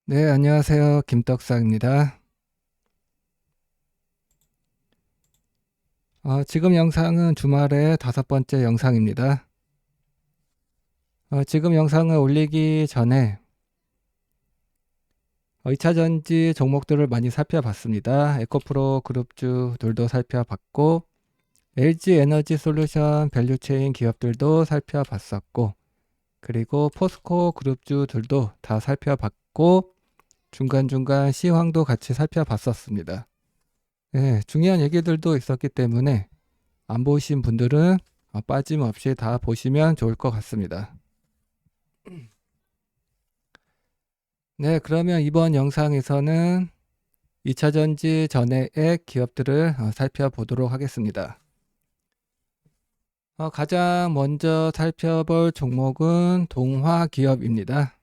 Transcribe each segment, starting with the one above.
네, 안녕하세요. 김떡상입니다. 지금 영상은 주말의 5번째 영상입니다. 지금 영상을 올리기 전에 2차전지 종목들을 많이 살펴봤습니다. 에코프로 그룹주들도 살펴봤고, LG 에너지 솔루션 밸류체인 기업들도 살펴봤었고, 그리고 포스코 그룹주들도 다 살펴봤고, 중간중간 시황도 같이 살펴봤었습니다. 네, 중요한 얘기들도 있었기 때문에 안 보신 분들은 빠짐없이 다 보시면 좋을 것 같습니다. 네, 그러면 이번 영상에서는 2차전지 전해액 기업들을 살펴보도록 하겠습니다. 가장 먼저 살펴볼 종목은 동화기업입니다.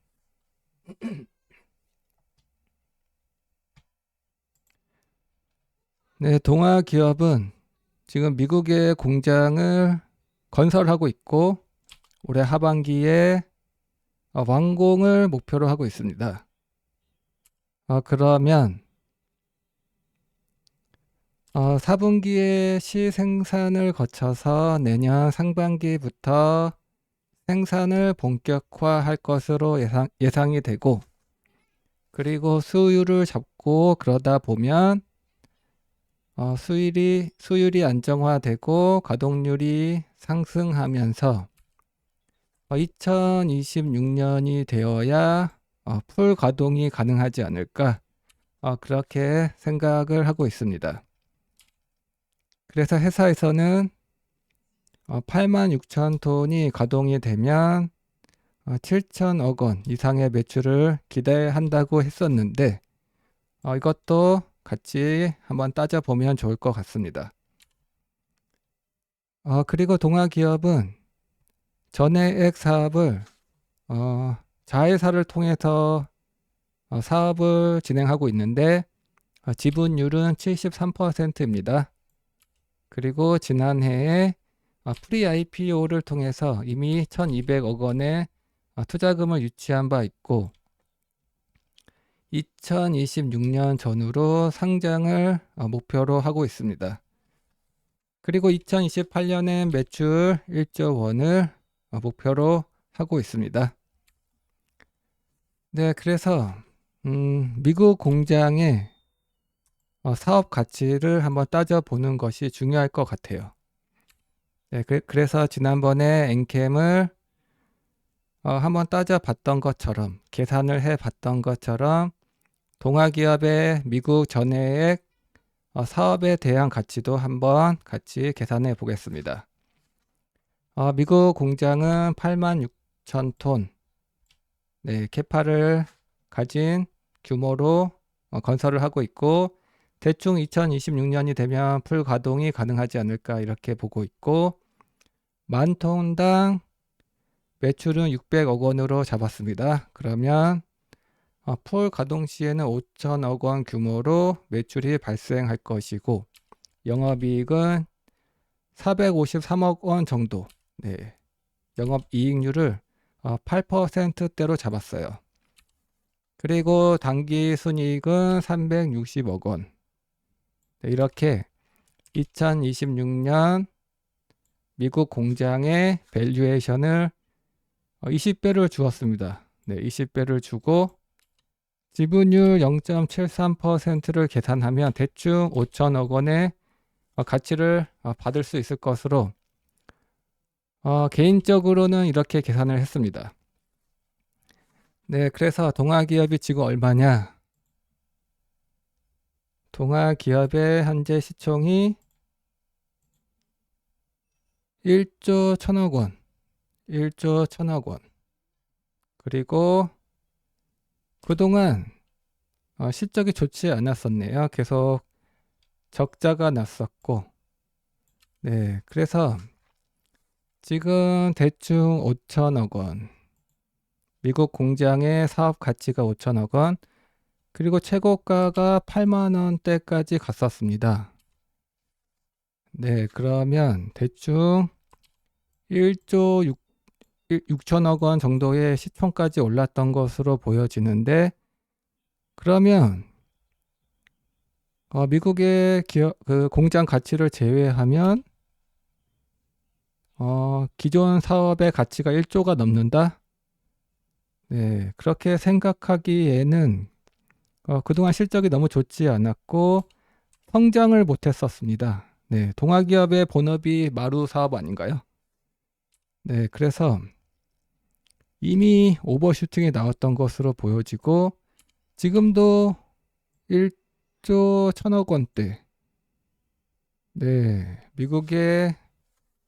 네, 동화기업은 지금 미국의 공장을 건설하고 있고 올해 하반기에 완공을 목표로 하고 있습니다. 그러면 4분기에 시생산을 거쳐서 내년 상반기부터 생산을 본격화할 것으로 예상이 되고, 그리고 수율을 잡고 그러다 보면 수율이 안정화되고 가동률이 상승하면서 2026년이 되어야 풀 가동이 가능하지 않을까, 그렇게 생각을 하고 있습니다. 그래서 회사에서는 86,000톤이 가동이 되면 7천억 원 이상의 매출을 기대한다고 했었는데, 이것도 같이 한번 따져보면 좋을 것 같습니다. 그리고 동아기업은 전해액 사업을 자회사를 통해서 사업을 진행하고 있는데 지분율은 73%입니다. 그리고 지난해에 프리 IPO를 통해서 이미 1,200억 원의 투자금을 유치한 바 있고 2026년 전후로 상장을 목표로 하고 있습니다. 그리고 2028년엔 매출 1조 원을 목표로 하고 있습니다. 네, 그래서 미국 공장의 사업 가치를 한번 따져보는 것이 중요할 것 같아요. 네, 그래서 지난번에 엔캠을 한번 따져봤던 것처럼 계산을 해봤던 것처럼 동아기업의 미국 전해액 사업에 대한 가치도 한번 같이 계산해 보겠습니다. 미국 공장은 86,000톤 네, 캐파를 가진 규모로 건설을 하고 있고 대충 2026년이 되면 풀 가동이 가능하지 않을까 이렇게 보고 있고 만 톤당 매출은 600억 원으로 잡았습니다. 그러면 풀 가동 시에는 5천억 원 규모로 매출이 발생할 것이고 영업이익은 453억 원 정도 네, 영업이익률을 8%대로 잡았어요. 그리고 당기순이익은 360억 원 네, 이렇게 2026년 미국 공장의 밸류에이션을 20배를 주었습니다. 네, 20배를 주고 지분율 0.73%를 계산하면 대충 5천억 원의 가치를 받을 수 있을 것으로 개인적으로는 이렇게 계산을 했습니다. 네, 그래서 동아기업이 지금 얼마냐? 동아기업의 현재 시총이 1조 1천억 원, 1조 1천억 원. 그리고 그동안 실적이 좋지 않았었네요. 계속 적자가 났었고, 네, 그래서 지금 대충 5천억 원, 미국 공장의 사업 가치가 5천억 원, 그리고 최고가가 8만 원대까지 갔었습니다. 네, 그러면 대충 1조 6천억 원 정도의 시총까지 올랐던 것으로 보여지는데 그러면 미국의 그 공장 가치를 제외하면 기존 사업의 가치가 1조가 넘는다? 네, 그렇게 생각하기에는 그동안 실적이 너무 좋지 않았고 성장을 못했었습니다. 네, 동아기업의 본업이 마루 사업 아닌가요? 네, 그래서 이미 오버슈팅이 나왔던 것으로 보여지고 지금도 1조 1천억 원대. 네, 미국의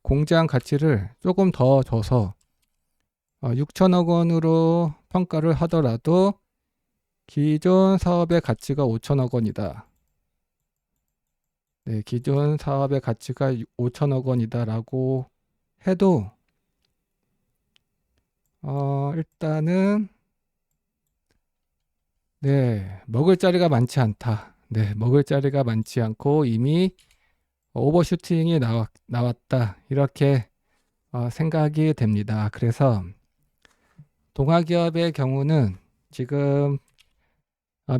공장 가치를 조금 더 줘서 6천억 원으로 평가를 하더라도 기존 사업의 가치가 5천억 원이다. 네, 기존 사업의 가치가 5천억 원이다라고 해도 일단은 네, 먹을 자리가 많지 않다. 네, 먹을 자리가 많지 않고 이미 오버슈팅이 나왔다. 이렇게 생각이 됩니다. 그래서 동아기업의 경우는 지금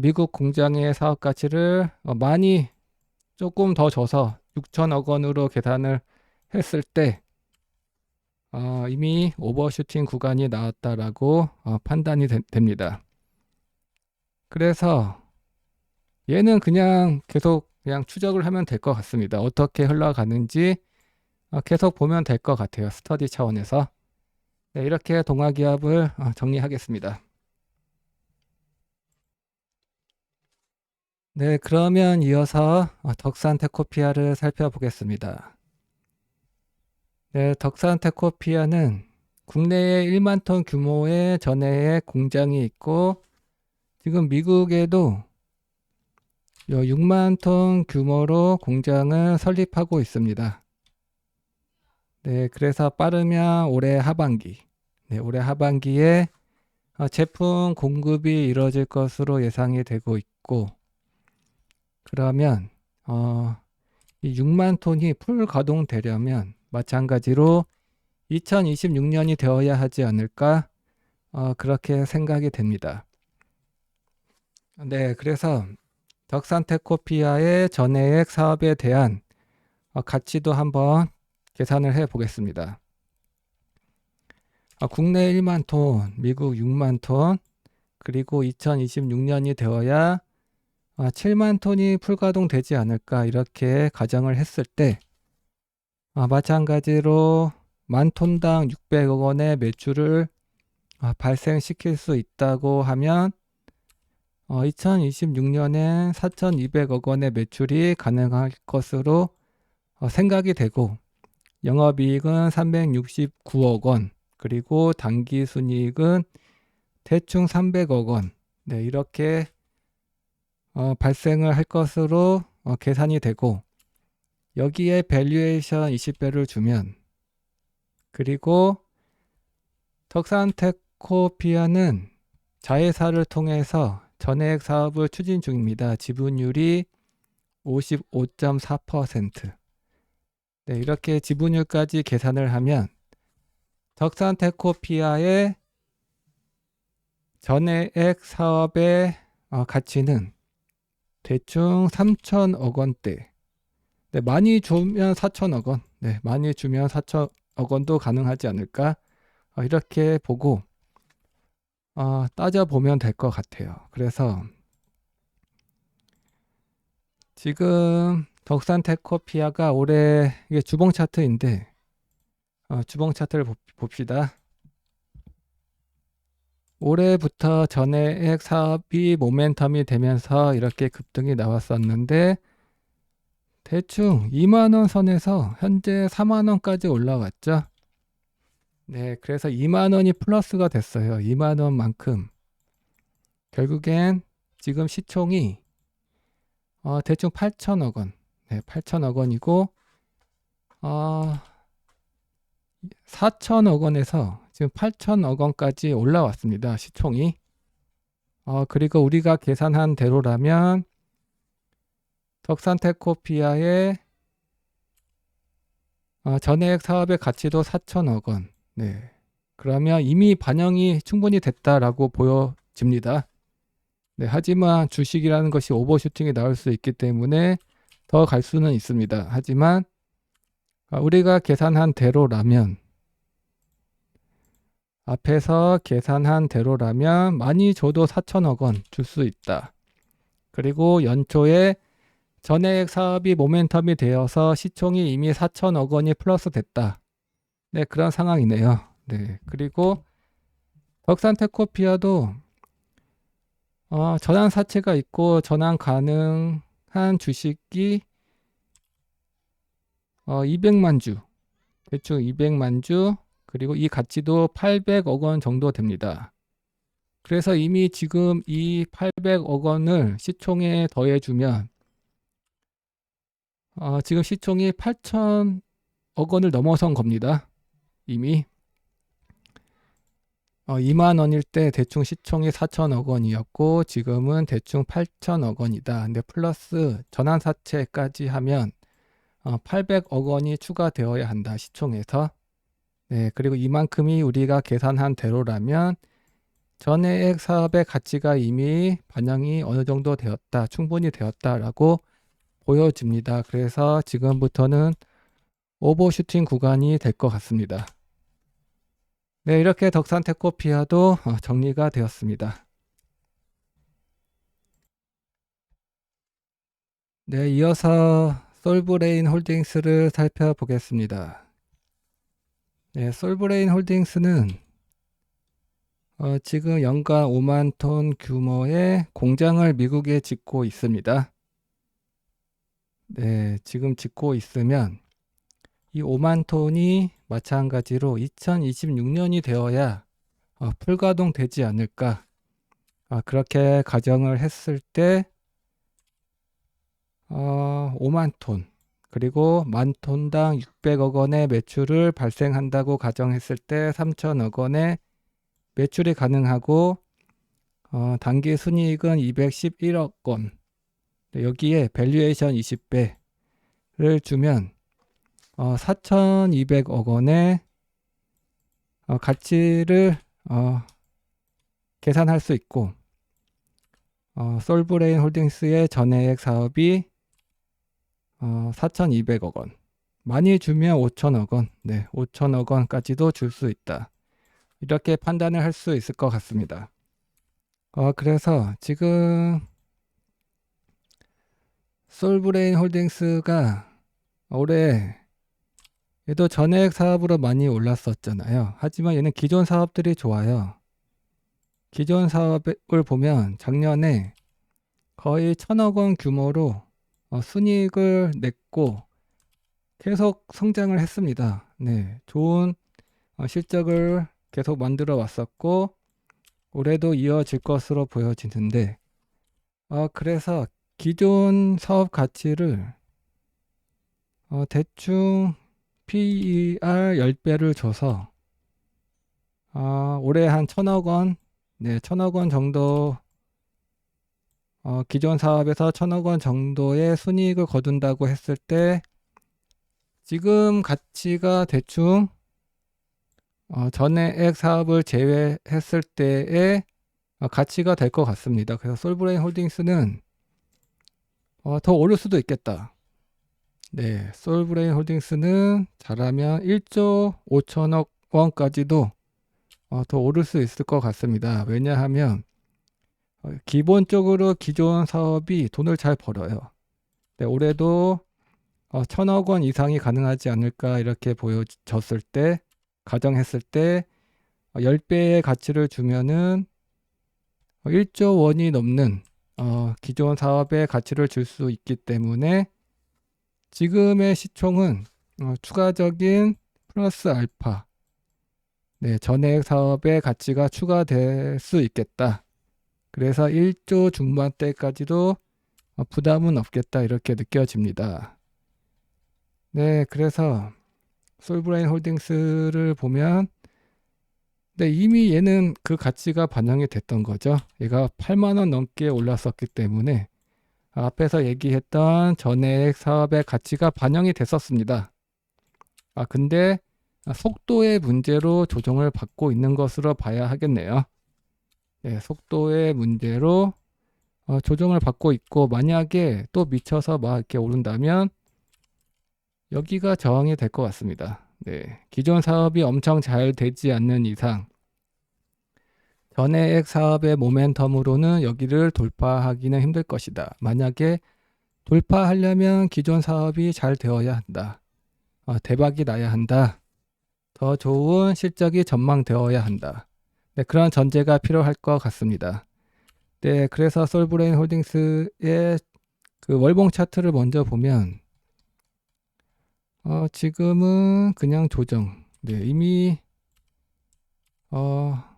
미국 공장의 사업 가치를 많이 조금 더 줘서 6천억 원으로 계산을 했을 때 이미 오버슈팅 구간이 나왔다라고 판단이 됩니다. 그래서 얘는 그냥 계속 그냥 추적을 하면 될 것 같습니다. 어떻게 흘러가는지 계속 보면 될 것 같아요. 스터디 차원에서. 네, 이렇게 동아기업을 정리하겠습니다. 네, 그러면 이어서 덕산테코피아를 살펴보겠습니다. 네, 덕산테코피아는 국내에 1만 톤 규모의 전해액 공장이 있고 지금 미국에도 6만 톤 규모로 공장을 설립하고 있습니다. 네, 그래서 빠르면 올해 하반기, 네, 올해 하반기에 제품 공급이 이루어질 것으로 예상이 되고 있고, 그러면 이 6만 톤이 풀 가동되려면 마찬가지로 2026년이 되어야 하지 않을까 그렇게 생각이 됩니다. 네, 그래서 덕산테코피아의 전해액 사업에 대한 가치도 한번 계산을 해 보겠습니다. 국내 1만 톤, 미국 6만 톤, 그리고 2026년이 되어야 7만 톤이 풀가동되지 않을까 이렇게 가정을 했을 때 마찬가지로 만 톤당 600억 원의 매출을 발생시킬 수 있다고 하면 2026년에 4,200억 원의 매출이 가능할 것으로 생각이 되고 영업이익은 369억 원 그리고 당기순이익은 대충 300억 원 네, 이렇게 발생을 할 것으로 계산이 되고 여기에 밸류에이션 20배를 주면 그리고 덕산테코피아는 자회사를 통해서 전해액 사업을 추진 중입니다. 지분율이 55.4%. 네, 이렇게 지분율까지 계산을 하면 덕산테코피아의 전해액 사업의 가치는 대충 3천억 원대. 네, 많이 주면 4천억 원. 네, 많이 주면 4천억 원도 가능하지 않을까? 이렇게 보고 따져보면 될 것 같아요. 그래서 지금 덕산테코피아가 올해 이게 주봉 차트인데 주봉 차트를 봅시다. 올해부터 전해액 사업이 모멘텀이 되면서 이렇게 급등이 나왔었는데 대충 2만 원 선에서 현재 4만 원까지 올라왔죠. 네, 그래서 2만 원이 플러스가 됐어요. 2만 원만큼. 결국엔 지금 시총이 대충 8천억 원. 네, 8천억 원이고 4천억 원에서 지금 8천억 원까지 올라왔습니다. 시총이. 그리고 우리가 계산한 대로라면 덕산테코피아의 전해액 사업의 가치도 4천억 원. 네. 그러면 이미 반영이 충분히 됐다라고 보여집니다. 네, 하지만 주식이라는 것이 오버슈팅이 나올 수 있기 때문에 더 갈 수는 있습니다. 하지만 우리가 계산한 대로라면, 앞에서 계산한 대로라면 많이 줘도 4천억 원 줄 수 있다. 그리고 연초에 전액 사업이 모멘텀이 되어서 시총이 이미 4천억 원이 플러스 됐다. 네, 그런 상황이네요. 네, 그리고 덕산테크노피아도 전환 사채가 있고 전환 가능한 주식이 200만 주, 대충 200만 주, 그리고 이 가치도 800억 원 정도 됩니다. 그래서 이미 지금 이 800억 원을 시총에 더해주면 지금 시총이 8천억 원을 넘어선 겁니다. 이미 2만 원일 때 대충 시총이 4천억 원이었고 지금은 대충 8천억 원이다. 근데 플러스 전환사채까지 하면 800억 원이 추가되어야 한다. 시총에서. 네, 그리고 이만큼이 우리가 계산한 대로라면 전액 사업의 가치가 이미 반영이 어느 정도 되었다. 충분히 되었다라고 보여집니다. 그래서 지금부터는 오버슈팅 구간이 될 것 같습니다. 네, 이렇게 덕산테크노피아도 정리가 되었습니다. 네, 이어서 솔브레인 홀딩스를 살펴보겠습니다. 네, 솔브레인 홀딩스는 지금 연간 5만 톤 규모의 공장을 미국에 짓고 있습니다. 네, 지금 짓고 있으면 이 5만 톤이 마찬가지로 2026년이 되어야 풀가동 되지 않을까. 그렇게 가정을 했을 때 5만 톤 그리고 만 톤당 600억 원의 매출을 발생한다고 가정했을 때 3천억 원의 매출이 가능하고 단기 순이익은 211억 원. 여기에 밸류에이션 20배를 주면 4,200억 원의 가치를 계산할 수 있고 솔브레인 홀딩스의 전액 사업이 4,200억 원. 많이 주면 5천억 원. 네, 5천억 원까지도 줄 수 있다. 이렇게 판단을 할 수 있을 것 같습니다. 그래서 지금 솔브레인 홀딩스가 올해 얘도 전액 사업으로 많이 올랐었잖아요. 하지만 얘는 기존 사업들이 좋아요. 기존 사업을 보면 작년에 거의 1,000억 원 규모로 순이익을 냈고 계속 성장을 했습니다. 네, 좋은 실적을 계속 만들어 왔었고 올해도 이어질 것으로 보여지는데 그래서 기존 사업 가치를 대충 PER 10배를 줘서 올해 한 1,000억 원, 네, 1,000억 원 정도 기존 사업에서 1,000억 원 정도의 순이익을 거둔다고 했을 때 지금 가치가 대충 전액 사업을 제외했을 때의 가치가 될 것 같습니다. 그래서 솔브레인 홀딩스는 더 오를 수도 있겠다. 네, 솔브레인 홀딩스는 잘하면 1조 5천억 원까지도 더 오를 수 있을 것 같습니다. 왜냐하면 기본적으로 기존 사업이 돈을 잘 벌어요. 네, 올해도 1,000억 원 이상이 가능하지 않을까 이렇게 보여졌을 때 가정했을 때 10배의 가치를 주면은 1조 원이 넘는 기존 사업의 가치를 줄 수 있기 때문에 지금의 시총은 추가적인 플러스 알파 네, 전액 사업의 가치가 추가될 수 있겠다. 그래서 1조 중반대까지도 부담은 없겠다 이렇게 느껴집니다. 네, 그래서 솔브레인 홀딩스를 보면 네, 이미 얘는 그 가치가 반영이 됐던 거죠. 얘가 8만 원 넘게 올랐었기 때문에 앞에서 얘기했던 전액 사업의 가치가 반영이 됐었습니다. 근데 속도의 문제로 조정을 받고 있는 것으로 봐야 하겠네요. 네, 속도의 문제로 조정을 받고 있고, 만약에 또 미쳐서 막 이렇게 오른다면 여기가 저항이 될 것 같습니다. 네, 기존 사업이 엄청 잘 되지 않는 이상 전해액 사업의 모멘텀으로는 여기를 돌파하기는 힘들 것이다. 만약에 돌파하려면 기존 사업이 잘 되어야 한다. 대박이 나야 한다. 더 좋은 실적이 전망되어야 한다. 네, 그런 전제가 필요할 것 같습니다. 네, 그래서 솔브레인 홀딩스의 그 월봉 차트를 먼저 보면 지금은 그냥 조정. 네, 이미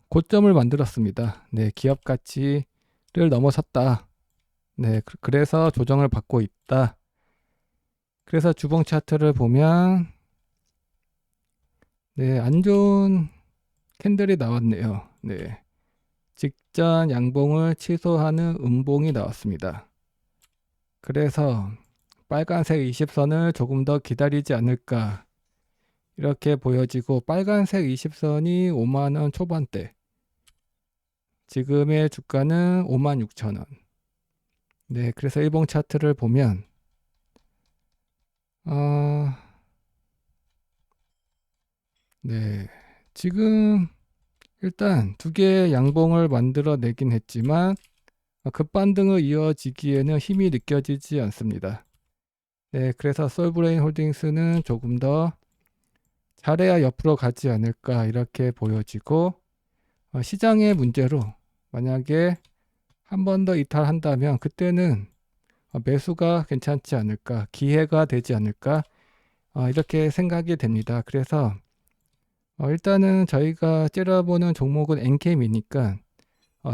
고점을 만들었습니다. 네, 기업 가치를 넘어섰다. 네, 그래서 조정을 받고 있다. 그래서 주봉 차트를 보면 네, 안 좋은 캔들이 나왔네요. 네, 직전 양봉을 취소하는 음봉이 나왔습니다. 그래서 빨간색 20선을 조금 더 기다리지 않을까 이렇게 보여지고, 빨간색 20선이 5만원 초반대, 지금의 주가는 56,000원. 네, 그래서 일봉 차트를 보면 네, 지금 일단 두 개의 양봉을 만들어 내긴 했지만 급반등을 이어지기에는 힘이 느껴지지 않습니다. 네, 그래서 솔브레인 홀딩스는 조금 더 잘해야 옆으로 가지 않을까 이렇게 보여지고, 시장의 문제로 만약에 한 번 더 이탈한다면 그때는 매수가 괜찮지 않을까, 기회가 되지 않을까, 이렇게 생각이 됩니다. 그래서 일단은 저희가 째려보는 종목은 엔캠이니까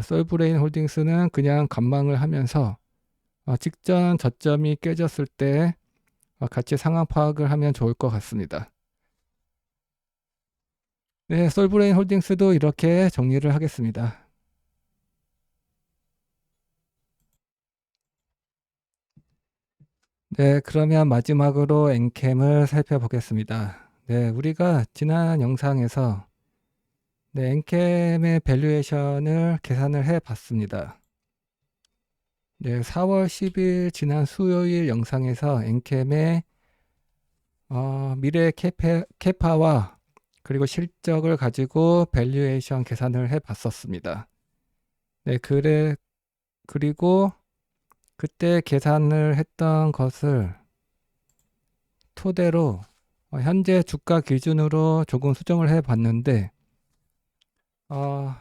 솔브레인 홀딩스는 그냥 관망을 하면서 직전 저점이 깨졌을 때 같이 상황 파악을 하면 좋을 것 같습니다. 네, 솔브레인 홀딩스도 이렇게 정리를 하겠습니다. 네, 그러면 마지막으로 엔캠을 살펴보겠습니다. 네, 우리가 지난 영상에서 네, 엔캠의 밸류에이션을 계산을 해 봤습니다. 네, 4월 10일 지난 수요일 영상에서 엔캠의 미래 캐파와 그리고 실적을 가지고 밸류에이션 계산을 해 봤었습니다. 네, 그리고 그때 계산을 했던 것을 토대로 현재 주가 기준으로 조금 수정을 해 봤는데,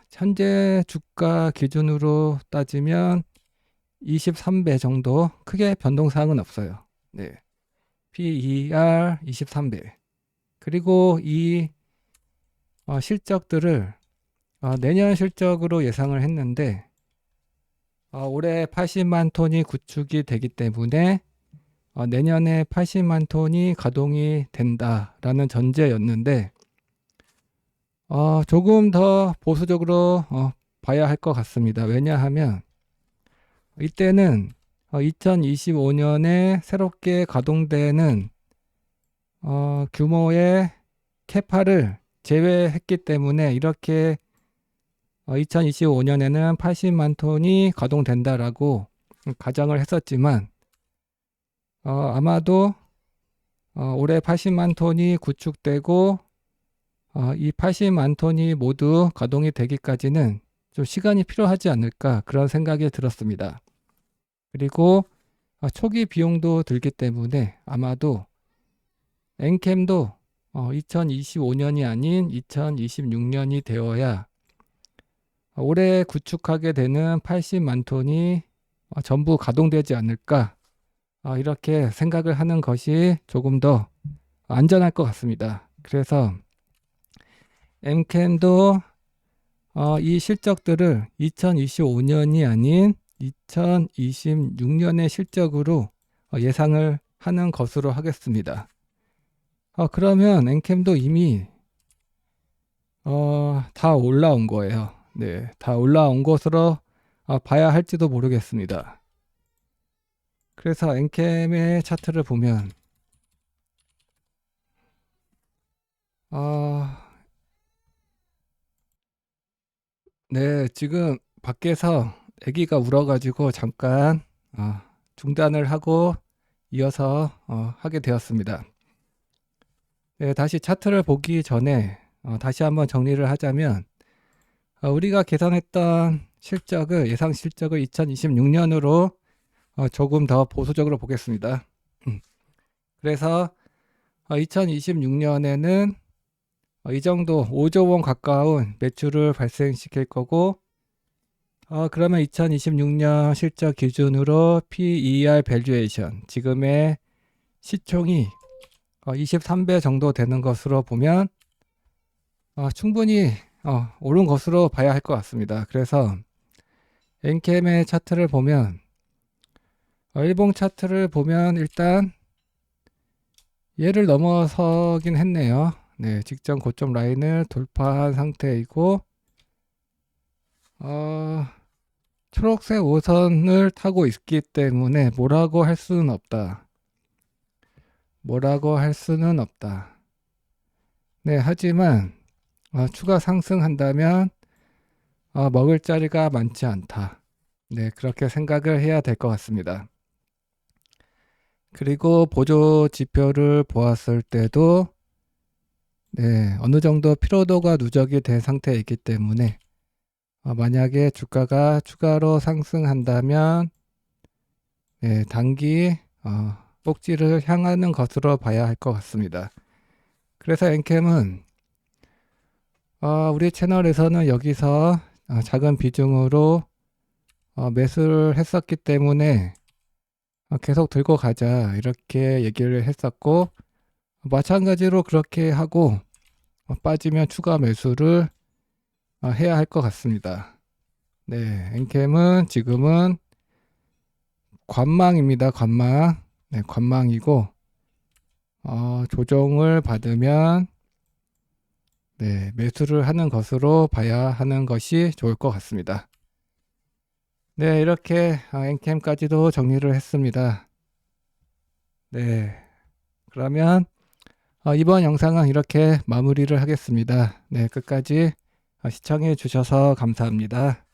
현재 주가 기준으로 따지면 23배 정도, 크게 변동사항은 없어요. 네. PER 23배. 그리고 이 실적들을 내년 실적으로 예상을 했는데, 올해 80만 톤이 구축이 되기 때문에 내년에 80만 톤이 가동이 된다라는 전제였는데, 조금 더 보수적으로 봐야 할 것 같습니다. 왜냐하면 이때는 2025년에 새롭게 가동되는 규모의 캐파를 제외했기 때문에 이렇게 2025년에는 80만 톤이 가동된다라고 가정을 했었지만, 아마도 올해 80만 톤이 구축되고 이 80만 톤이 모두 가동이 되기까지는 좀 시간이 필요하지 않을까, 그런 생각이 들었습니다. 그리고 초기 비용도 들기 때문에 아마도 엔캠도 2025년이 아닌 2026년이 되어야 올해 구축하게 되는 80만 톤이 전부 가동되지 않을까, 이렇게 생각을 하는 것이 조금 더 안전할 것 같습니다. 그래서 엔캠도 이 실적들을 2025년이 아닌 2026년의 실적으로 예상을 하는 것으로 하겠습니다. 그러면 엔캠도 이미 다 올라온 거예요. 네, 다 올라온 것으로 봐야 할지도 모르겠습니다. 그래서 엔캠의 차트를 보면 네, 지금 밖에서 아기가 울어가지고 잠깐 중단을 하고 이어서 하게 되었습니다. 네, 다시 차트를 보기 전에 다시 한번 정리를 하자면 우리가 계산했던 실적을 예상 실적을 2026년으로 조금 더 보수적으로 보겠습니다. 그래서 2026년에는 이 정도 5조 원 가까운 매출을 발생시킬 거고 그러면 2026년 실적 기준으로 PER 밸류에이션 지금의 시총이 23배 정도 되는 것으로 보면 충분히 오른 것으로 봐야 할 것 같습니다. 그래서 엔캠의 차트를 보면 일봉 차트를 보면 일단 얘를 넘어서긴 했네요. 네, 직전 고점 라인을 돌파한 상태이고 초록색 5선을 타고 있기 때문에 뭐라고 할 수는 없다. 네, 하지만 추가 상승한다면 먹을 자리가 많지 않다. 네, 그렇게 생각을 해야 될 것 같습니다. 그리고 보조 지표를 보았을 때도 네, 어느 정도 피로도가 누적이 된 상태이기 때문에 만약에 주가가 추가로 상승한다면 네, 단기 꼭지를 향하는 것으로 봐야 할 것 같습니다. 그래서 엔캠은 우리 채널에서는 여기서 작은 비중으로 매수를 했었기 때문에 계속 들고 가자 이렇게 얘기를 했었고 마찬가지로 그렇게 하고 빠지면 추가 매수를 해야 할 것 같습니다. 네, 엔캠은 지금은 관망입니다. 관망. 네, 관망이고 조정을 받으면 네, 매수를 하는 것으로 봐야 하는 것이 좋을 것 같습니다. 네, 이렇게 엔캠까지도 정리를 했습니다. 네, 그러면 이번 영상은 이렇게 마무리를 하겠습니다. 네, 끝까지 시청해 주셔서 감사합니다.